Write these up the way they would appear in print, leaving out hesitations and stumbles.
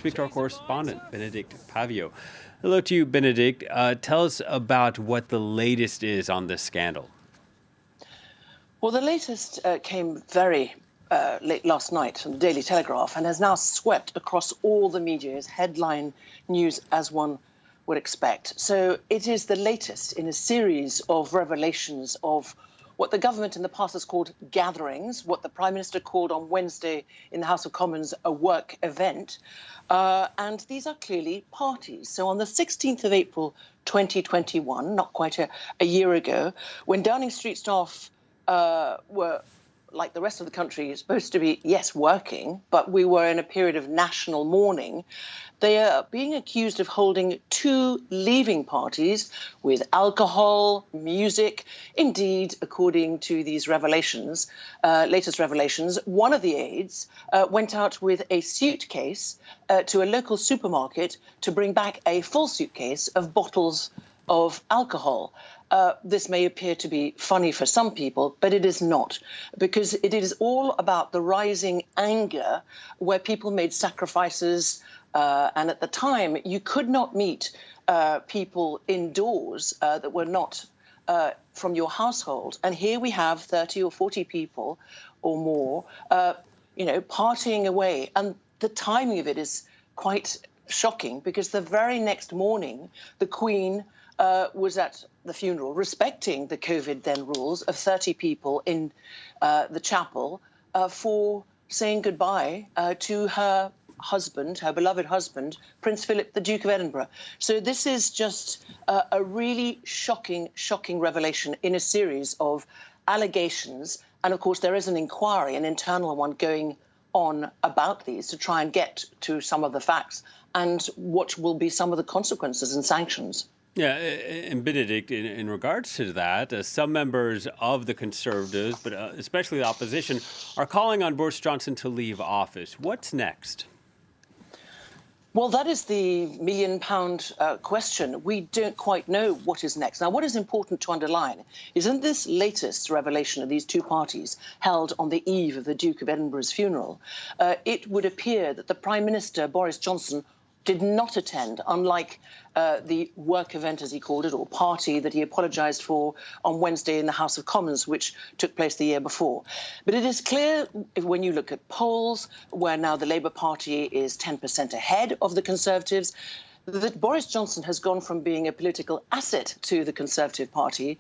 speak to our correspondent, Benedict Paviot. Hello to you, Benedict. Tell us about what the latest is on this scandal. Well, the latest came very late last night from the Daily Telegraph and has now swept across all the media as headline news, as one would expect. So it is the latest in a series of revelations of what the government in the past has called gatherings, what the Prime Minister called on Wednesday in the House of Commons a work event. And these are clearly parties. So on the 16th of April 2021, not quite a year ago, when Downing Street staff were, like the rest of the country, supposed to be, yes, working, but we were in a period of national mourning. They are being accused of holding two leaving parties with alcohol, music. Indeed, according to these revelations, latest revelations, one of the aides went out with a suitcase to a local supermarket to bring back a full suitcase of bottles of alcohol. This may appear to be funny for some people, but it is not, because it is all about the rising anger where people made sacrifices. And at the time, you could not meet people indoors that were not from your household. And here we have 30 or 40 people or more, partying away. And the timing of it is quite shocking, because the very next morning, the Queen was at the funeral, respecting the COVID then rules of 30 people in the chapel for saying goodbye to her husband, her beloved husband, Prince Philip, the Duke of Edinburgh. So this is just a really shocking revelation in a series of allegations. And of course, there is an inquiry, an internal one going on about these to try and get to some of the facts and what will be some of the consequences and sanctions. Yeah, and Benedict, in regards to that, some members of the Conservatives, but especially the opposition, are calling on Boris Johnson to leave office. What's next? Well, that is the million-pound question. We don't quite know what is next. Now, what is important to underline is in this latest revelation of these two parties held on the eve of the Duke of Edinburgh's funeral, it would appear that the Prime Minister, Boris Johnson, did not attend, unlike the work event, as he called it, or party that he apologised for on Wednesday in the House of Commons, which took place the year before. But it is clear, when you look at polls, where now the Labour Party is 10% ahead of the Conservatives, that Boris Johnson has gone from being a political asset to the Conservative Party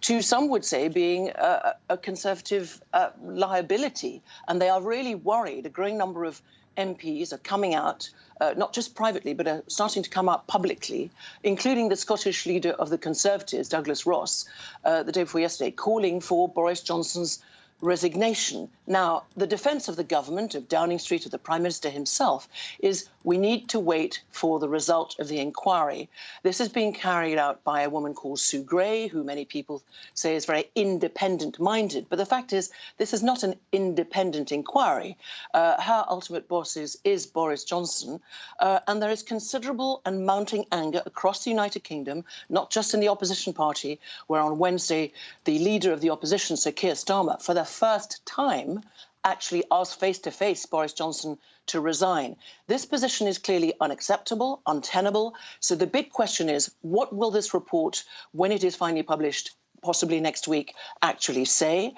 to, some would say, being a Conservative liability. And they are really worried. A growing number of MPs are coming out, not just privately, but are starting to come out publicly, including the Scottish leader of the Conservatives, Douglas Ross, the day before yesterday, calling for Boris Johnson's resignation. Now, the defence of the government, of Downing Street, of the Prime Minister himself, is we need to wait for the result of the inquiry. This is being carried out by a woman called Sue Gray, who many people say is very independent-minded. But the fact is, this is not an independent inquiry. Her ultimate boss is Boris Johnson. And there is considerable and mounting anger across the United Kingdom, not just in the opposition party, where on Wednesday, the leader of the opposition, Sir Keir Starmer, for the first time, actually asked face-to-face Boris Johnson to resign. This position is clearly unacceptable, untenable. So the big question is, what will this report, when it is finally published, possibly next week, actually say?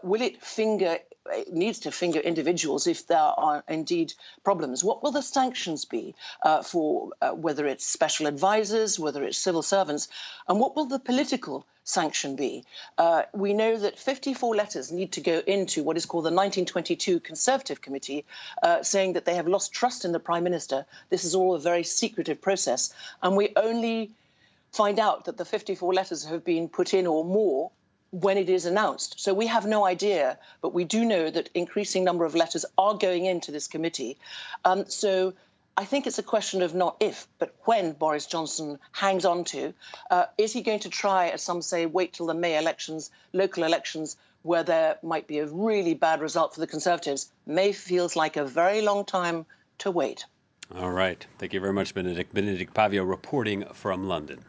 Will it needs to finger individuals if there are indeed problems? What will the sanctions be for whether it's special advisors, whether it's civil servants? And what will the political sanction be? We know that 54 letters need to go into what is called the 1922 Conservative Committee, saying that they have lost trust in the Prime Minister. This is all a very secretive process. And we only find out that the 54 letters have been put in or more when it is announced. So we have no idea, but we do know that increasing number of letters are going into this committee. So I think it's a question of not if, but when Boris Johnson hangs on to. Is he going to try, as some say, wait till the May elections, local elections, where there might be a really bad result for the Conservatives? May feels like a very long time to wait. All right. Thank you very much, Benedict. Benedict Paviot reporting from London.